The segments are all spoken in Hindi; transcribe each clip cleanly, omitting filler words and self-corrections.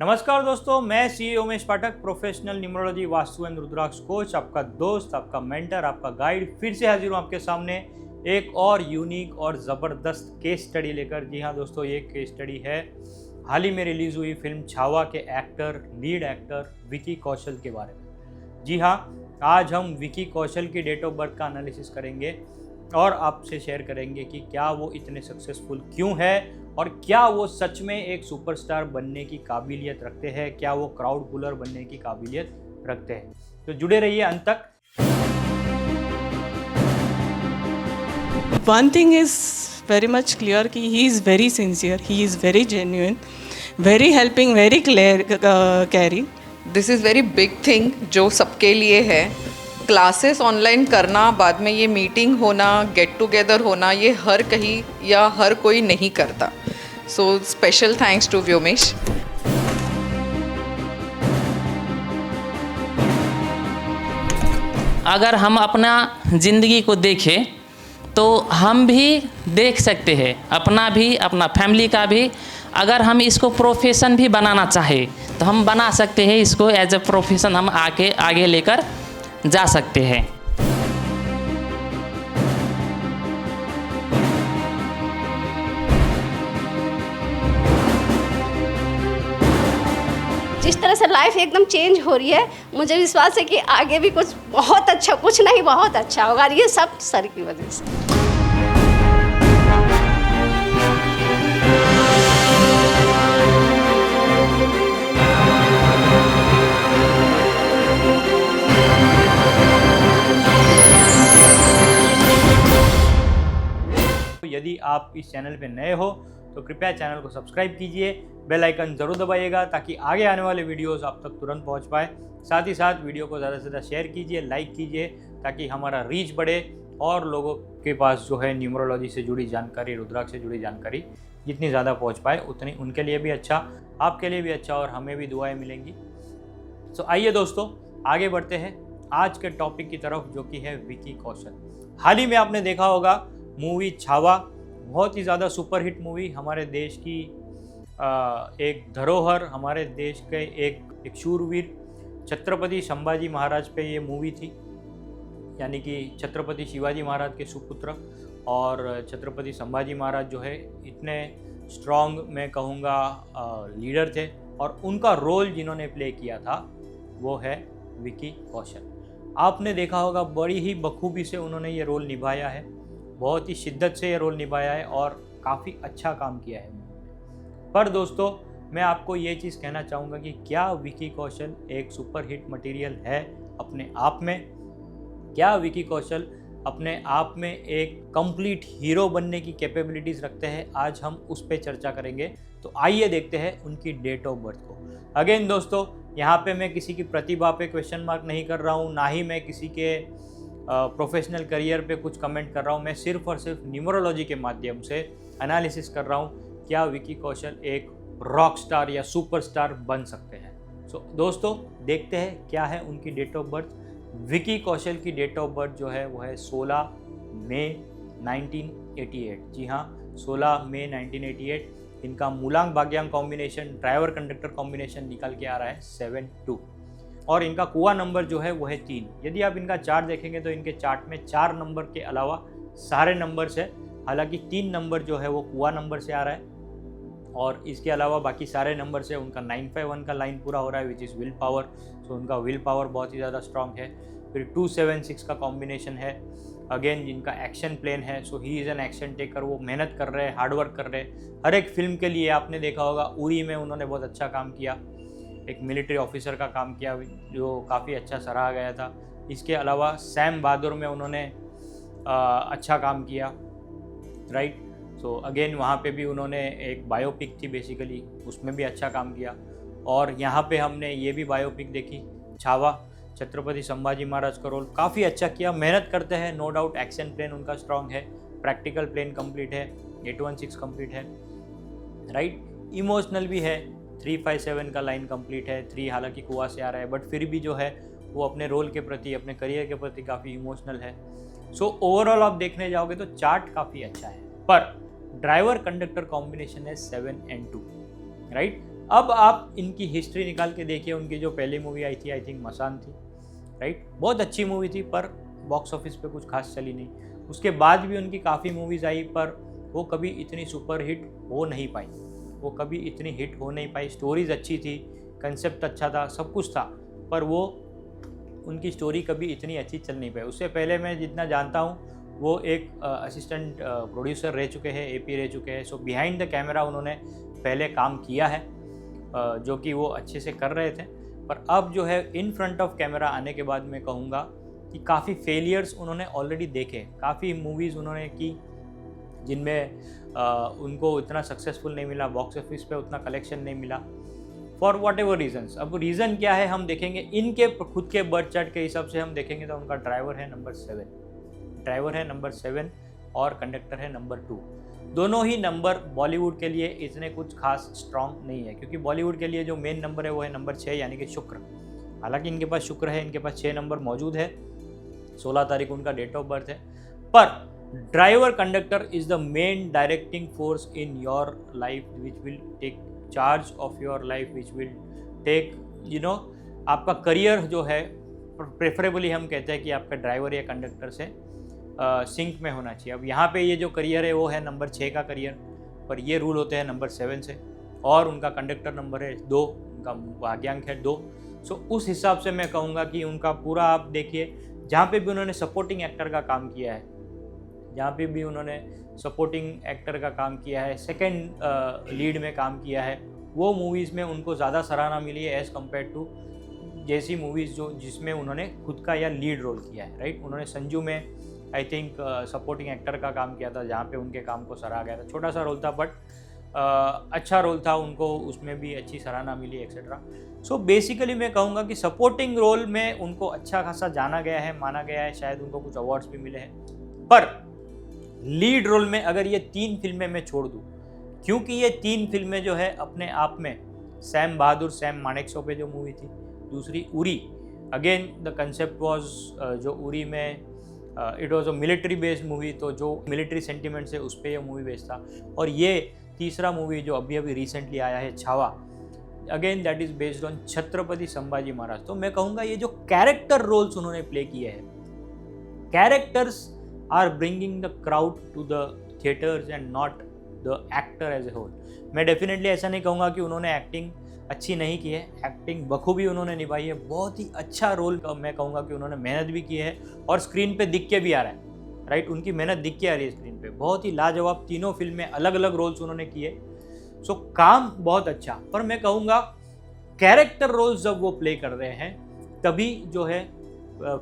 नमस्कार दोस्तों, मैं C Umesh Pathak, professional numerology vastu and rudraksha coach, आपका दोस्त, आपका मेंटर, आपका गाइड फिर से हाजिर हूँ आपके सामने एक और यूनिक और ज़बरदस्त केस स्टडी लेकर। जी हाँ दोस्तों, ये केस स्टडी है हाल ही में रिलीज़ हुई फिल्म छावा के लीड एक्टर विकी कौशल के बारे में। जी हाँ, आज हम विकी कौशल की डेट ऑफ बर्थ का एनालिसिस करेंगे और आपसे शेयर करेंगे कि क्या वो इतने सक्सेसफुल क्यों है और क्या वो सच में एक सुपरस्टार बनने की काबिलियत रखते हैं, क्या वो क्राउड पुलर बनने की काबिलियत रखते हैं। तो जुड़े रहिए अंत तक। One thing is very much clear कि he is very sincere, he is very genuine, very helping, very caring. This is very big thing जो सबके लिए है। क्लासेस ऑनलाइन करना, बाद में ये मीटिंग होना, गेट टुगेदर होना, ये हर कहीं या हर कोई नहीं करता। So special thanks to Vyomesh. अगर हम अपना ज़िंदगी को देखें तो हम भी देख सकते हैं, अपना भी, अपना फैमिली का भी। अगर हम इसको प्रोफेशन भी बनाना चाहें तो हम बना सकते हैं, इसको एज ए प्रोफेशन हम आगे लेकर जा सकते हैं। जिस तरह से लाइफ एकदम चेंज हो रही है, मुझे विश्वास है कि आगे भी कुछ बहुत अच्छा, कुछ नहीं बहुत अच्छा होगा। और ये सब सर की वजह से। यदि आप इस चैनल पे नए हो तो कृपया चैनल को सब्सक्राइब कीजिए, बेल आइकन ज़रूर दबाइएगा ताकि आगे आने वाले वीडियोस आप तक तुरंत पहुंच पाए। साथ ही साथ वीडियो को ज़्यादा से ज़्यादा शेयर कीजिए, लाइक कीजिए ताकि हमारा रीच बढ़े और लोगों के पास जो है न्यूमरोलॉजी से जुड़ी जानकारी, रुद्राक्ष से जुड़ी जानकारी जितनी ज़्यादा पहुँच पाए उतनी उनके लिए भी अच्छा, आपके लिए भी अच्छा और हमें भी दुआएँ मिलेंगी। तो आइए दोस्तों, आगे बढ़ते हैं आज के टॉपिक की तरफ, जो कि है विकी कौशल। हाल ही में आपने देखा होगा मूवी छावा, बहुत ही ज़्यादा सुपरहिट मूवी, हमारे देश की एक धरोहर, हमारे देश के एक शूरवीर छत्रपति संभाजी महाराज पे ये मूवी थी। यानी कि छत्रपति शिवाजी महाराज के सुपुत्र और छत्रपति संभाजी महाराज जो है इतने स्ट्रॉन्ग, मैं कहूँगा, लीडर थे और उनका रोल जिन्होंने प्ले किया था वो है विकी कौशल। आपने देखा होगा बड़ी ही बखूबी से उन्होंने ये रोल निभाया है, बहुत ही शिद्दत से ये रोल निभाया है और काफ़ी अच्छा काम किया है। पर दोस्तों, मैं आपको ये चीज़ कहना चाहूँगा कि क्या विकी कौशल एक सुपरहिट मटेरियल है अपने आप में? क्या विकी कौशल अपने आप में एक कंप्लीट हीरो बनने की कैपेबिलिटीज़ रखते हैं? आज हम उस पर चर्चा करेंगे। तो आइए देखते हैं उनकी डेट ऑफ बर्थ को। अगेन दोस्तों, यहाँ पे मैं किसी की प्रतिभा पे क्वेश्चन मार्क नहीं कर रहा हूँ, ना ही मैं किसी के प्रोफेशनल करियर पे कुछ कमेंट कर रहा हूँ। मैं सिर्फ और सिर्फ न्यूमरोलॉजी के माध्यम से एनालिसिस कर रहा हूँ, क्या विकी कौशल एक रॉक स्टार या सुपरस्टार बन सकते हैं। सो दोस्तों, देखते हैं क्या है उनकी date of birth. Vicky Kaushal की डेट ऑफ बर्थ जो है वो है 16 मई 1988। जी हाँ, 16 मई 1988। इनका मूलांक भाग्यांक कॉम्बिनेशन, ड्राइवर कंडक्टर कॉम्बिनेशन निकल के आ रहा है 7-2 और इनका कुआ नंबर जो है वो है 3। यदि आप इनका चार्ट देखेंगे तो इनके चार्ट में 4 नंबर के अलावा सारे नंबर से, हालांकि 3 नंबर जो है वो कुआ नंबर से आ रहा है और इसके अलावा बाकी सारे नंबर से उनका 951 का लाइन पूरा हो रहा है, विच इज़ विल पावर। सो उनका विल पावर बहुत ही ज़्यादा स्ट्रॉन्ग है। फिर 276 का कॉम्बिनेशन है, अगेन जिनका एक्शन प्लेन है। So he is an action taker, वो मेहनत कर रहे हैं, हार्डवर्क कर रहे हैं हर एक फिल्म के लिए। आपने देखा होगा उरी में उन्होंने बहुत अच्छा काम किया, एक मिलिट्री ऑफिसर का काम किया जो काफ़ी अच्छा सराहा गया था। इसके अलावा सैम बहादुर में उन्होंने अच्छा काम किया, राइट। सो अगेन वहाँ पे भी उन्होंने एक बायोपिक थी बेसिकली, उसमें भी अच्छा काम किया। और यहाँ पे हमने ये भी बायोपिक देखी छावा, छत्रपति संभाजी महाराज का रोल काफ़ी अच्छा किया। मेहनत करते हैं, नो डाउट। एक्शन प्लेन उनका स्ट्रॉन्ग है, प्रैक्टिकल प्लेन कंप्लीट है, 816 कंप्लीट है, राइट। इमोशनल भी है, 357 का लाइन कंप्लीट है। 3 हालांकि कुआ से आ रहा है, बट फिर भी जो है वो अपने रोल के प्रति, अपने करियर के प्रति काफ़ी इमोशनल है। सो ओवरऑल आप देखने जाओगे तो चार्ट काफ़ी अच्छा है, पर ड्राइवर कंडक्टर कॉम्बिनेशन है 7 and 2, राइट। अब आप इनकी हिस्ट्री निकाल के देखिए, उनकी जो पहली मूवी आई थी, आई थिंक मसान थी, राइट, बहुत अच्छी मूवी थी पर बॉक्स ऑफिस पे कुछ खास चली नहीं। उसके बाद भी उनकी काफ़ी मूवीज़ आई पर वो कभी इतनी सुपर हिट हो नहीं पाई, वो कभी इतनी हिट हो नहीं पाई। स्टोरीज़ अच्छी थी, कंसेप्ट अच्छा था, सब कुछ था, पर वो उनकी स्टोरी कभी इतनी अच्छी चल नहीं पाई। उससे पहले मैं जितना जानता हूँ वो एक असिस्टेंट प्रोड्यूसर रह चुके हैं, एपी रह चुके हैं। सो बिहाइंड द कैमरा उन्होंने पहले काम किया है, जो कि वो अच्छे से कर रहे थे। पर अब जो है इन फ्रंट ऑफ कैमरा आने के बाद मैं कहूँगा कि काफ़ी फेलियर्स उन्होंने ऑलरेडी देखे, काफ़ी मूवीज़ उन्होंने की जिनमें उनको इतना सक्सेसफुल नहीं मिला, बॉक्स ऑफिस पे उतना कलेक्शन नहीं मिला, फॉर वॉट एवर रीजन्स। अब रीज़न क्या है हम देखेंगे, इनके खुद के बर्थ चार्ट के हिसाब से हम देखेंगे तो उनका ड्राइवर है नंबर 7 और कंडक्टर है नंबर 2। दोनों ही नंबर बॉलीवुड के लिए इतने कुछ खास स्ट्रॉन्ग नहीं है, क्योंकि बॉलीवुड के लिए जो मेन नंबर है वो है नंबर 6 यानी कि शुक्र। हालांकि इनके पास शुक्र है, इनके पास 6 नंबर मौजूद है, 16 तारीख उनका डेट ऑफ बर्थ है। पर driver conductor is the main directing force in your life which will take charge of your life, which will take आपका करियर जो है, प्रेफरेबली हम कहते हैं कि आपका ड्राइवर या कंडक्टर से सिंक में होना चाहिए। अब यहाँ पे ये जो करियर है वो है नंबर 6 का करियर, पर ये रूल होते हैं नंबर 7 से, और उनका कंडक्टर नंबर है 2, उनका भाग्यांक है 2। सो उस हिसाब से मैं कहूँगा कि उनका पूरा आप देखिए, जहाँ पे भी उन्होंने सपोर्टिंग एक्टर का काम किया है, जहाँ पे भी उन्होंने सपोर्टिंग एक्टर का काम किया है, सेकंड लीड में काम किया है, वो मूवीज़ में उनको ज़्यादा सराहना मिली है एज़ कम्पेयर टू जैसी मूवीज़ जिसमें उन्होंने खुद का या लीड रोल किया है, राइट। उन्होंने संजू में आई थिंक सपोर्टिंग एक्टर का काम किया था, जहाँ पे उनके काम को सराहा गया था। छोटा सा रोल था बट अच्छा रोल था, उनको उसमें भी अच्छी सराहना मिली एक्सेट्रा। सो बेसिकली मैं कहूँगा कि सपोर्टिंग रोल में उनको अच्छा खासा जाना गया है, माना गया है, शायद उनको कुछ अवार्ड्स भी मिले हैं। पर लीड रोल में अगर ये 3 फिल्में मैं छोड़ दूँ, क्योंकि ये 3 फिल्में जो है अपने आप में, सैम बहादुर सैम मानेकशॉ पे जो मूवी थी, दूसरी Uri, again the concept was जो उरी में it was a military based movie, तो जो मिलिट्री सेंटिमेंट है उस पर यह मूवी बेस्ड था। और ये तीसरा मूवी जो अभी रिसेंटली आया है Chhaava, again that is based on Chhatrapati Sambhaji Maharaj. तो मैं कहूँगा ये जो कैरेक्टर रोल्स उन्होंने प्ले किए हैं, characters are bringing the crowd to the theatres and not the actor as a whole. मैं डेफिनेटली ऐसा नहीं कहूँगा कि उन्होंने एक्टिंग अच्छी नहीं की है, एक्टिंग बखूबी उन्होंने निभाई है, बहुत ही अच्छा रोल मैं कहूँगा कि उन्होंने मेहनत भी की है और स्क्रीन पे दिख के भी आ रहा है, राइट। उनकी मेहनत दिख के आ रही है स्क्रीन पे, बहुत ही लाजवाब। तीनों फिल्में अलग अलग रोल्स उन्होंने किए, सो काम बहुत अच्छा। पर मैं कहूँगा कैरेक्टर रोल्स जब वो प्ले कर रहे हैं तभी जो है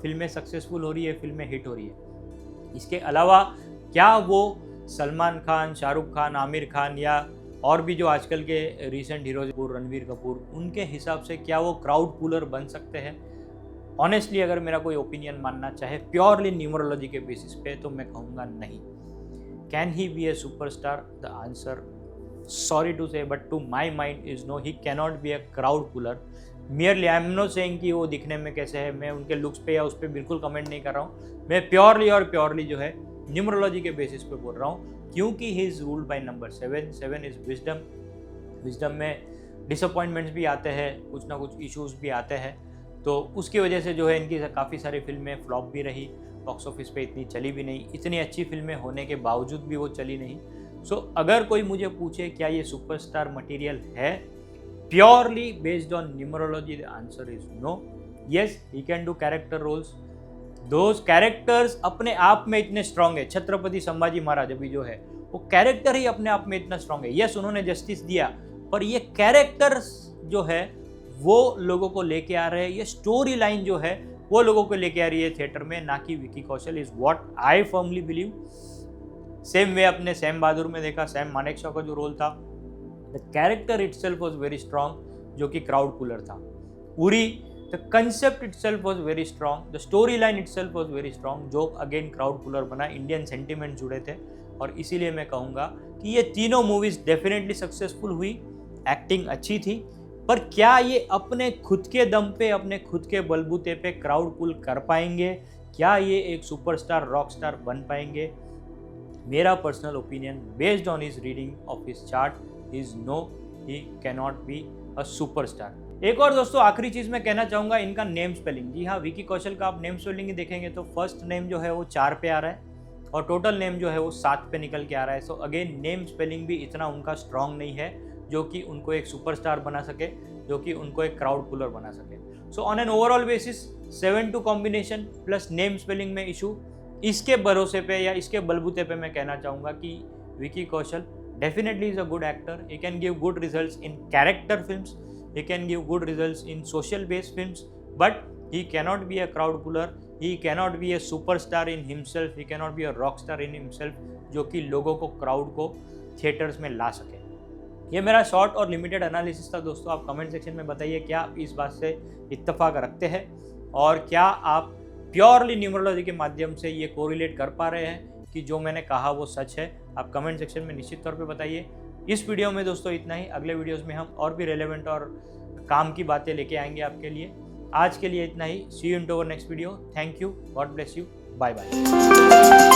फिल्में सक्सेसफुल हो रही है, फिल्में हिट हो रही है। इसके अलावा क्या वो सलमान खान, शाहरुख खान, आमिर खान या और भी जो आजकल के रिसेंट हीरोज रणवीर कपूर, उनके हिसाब से क्या वो क्राउड पुलर बन सकते हैं? ऑनेस्टली अगर मेरा कोई ओपिनियन मानना चाहे प्योरली न्यूमरोलॉजी के बेसिस पे, तो मैं कहूँगा नहीं। Can he be a superstar? The answer, sorry to say, but to my mind is no, he cannot be a crowd puller. Merely I am not saying कि वो दिखने में कैसे है, मैं उनके लुक्स पे या उस पर बिल्कुल कमेंट नहीं कर रहा हूँ। मैं प्योरली जो है न्यूमरोलॉजी के बेसिस पे बोल रहा हूँ, क्योंकि he is ruled by number 7 is wisdom. Wisdom में डिसअपॉइंटमेंट्स भी आते हैं, कुछ ना कुछ इश्यूज भी आते हैं, तो उसकी वजह से जो है इनकी काफ़ी सारी फिल्में फ्लॉप भी रही, बॉक्स ऑफिस पे इतनी चली भी नहीं, इतनी अच्छी फिल्में होने के बावजूद भी वो चली नहीं। सो अगर कोई मुझे पूछे क्या ये सुपरस्टार मटेरियल है purely based on numerology, the answer is no. Yes, he can do character roles, those characters अपने आप में इतने स्ट्रांग है। छत्रपति संभाजी महाराज अभी जो है वो कैरेक्टर ही अपने आप में इतना स्ट्रांग है। यस, उन्होंने जस्टिस दिया, पर ये कैरेक्टर्स जो है वो लोगों को लेके आ रहे हैं, ये स्टोरी लाइन जो है वो लोगों को लेके आ रही है थिएटर में, ना कि Vicky Kaushal, is what I firmly believe. Same way अपने सैम बहादुर में देखा, सैम मानेकशॉ का जो रोल था, the character itself was very strong, जो कि क्राउड पुलर था। Uri, the concept itself was very strong, the story line itself was very strong, जो अगेन क्राउड पुलर बना, इंडियन सेंटिमेंट जुड़े थे। और इसीलिए मैं कहूँगा कि ये तीनों मूवीज़ डेफिनेटली सक्सेसफुल हुई, एक्टिंग अच्छी थी, पर क्या ये अपने खुद के दम पे, अपने खुद के बलबूते पे क्राउड पुल कर पाएंगे? क्या ये एक सुपरस्टार, रॉक स्टार बन पाएंगे? मेरा personal opinion based on his reading of his chart is no, he can not be a superstar. एक और दोस्तों आखिरी चीज़ मैं कहना चाहूँगा, इनका नेम स्पेलिंग। जी हाँ, विकी कौशल का आप नेम स्पेलिंग ही देखेंगे तो फर्स्ट नेम जो है वो 4 पे आ रहा है और टोटल नेम जो है वो 7 पे निकल के आ रहा है। सो अगेन नेम स्पेलिंग भी इतना उनका स्ट्रॉन्ग नहीं है जो कि उनको एक सुपरस्टार बना सके, जो कि उनको एक क्राउड पुलर बना सके। So on an overall basis 7-2 combination plus name spelling में इशू, इसके भरोसे पे या इसके बलबूते पे मैं कहना चाहूँगा कि Vicky Kaushal definitely is a good actor. He can give good results in character films, he can give good results in social based films, but he cannot be a crowd puller, he cannot be a superstar in himself, he cannot be a rock star in himself जो कि लोगों को, क्राउड को थिएटर्स में ला सके। ये मेरा शॉर्ट और लिमिटेड एनालिसिस था दोस्तों। आप कमेंट सेक्शन में बताइए क्या आप इस बात से इत्तेफाक रखते हैं और क्या आप प्योरली न्यूमरोलॉजी के माध्यम से ये कोरिलेट कर पा रहे हैं कि जो मैंने कहा वो सच है। आप कमेंट सेक्शन में निश्चित तौर पे बताइए। इस वीडियो में दोस्तों इतना ही। अगले वीडियोस में हम और भी रेलेवेंट और काम की बातें लेके आएंगे आपके लिए। आज के लिए इतना ही। See you in to our next video. Thank you, God bless you, bye bye.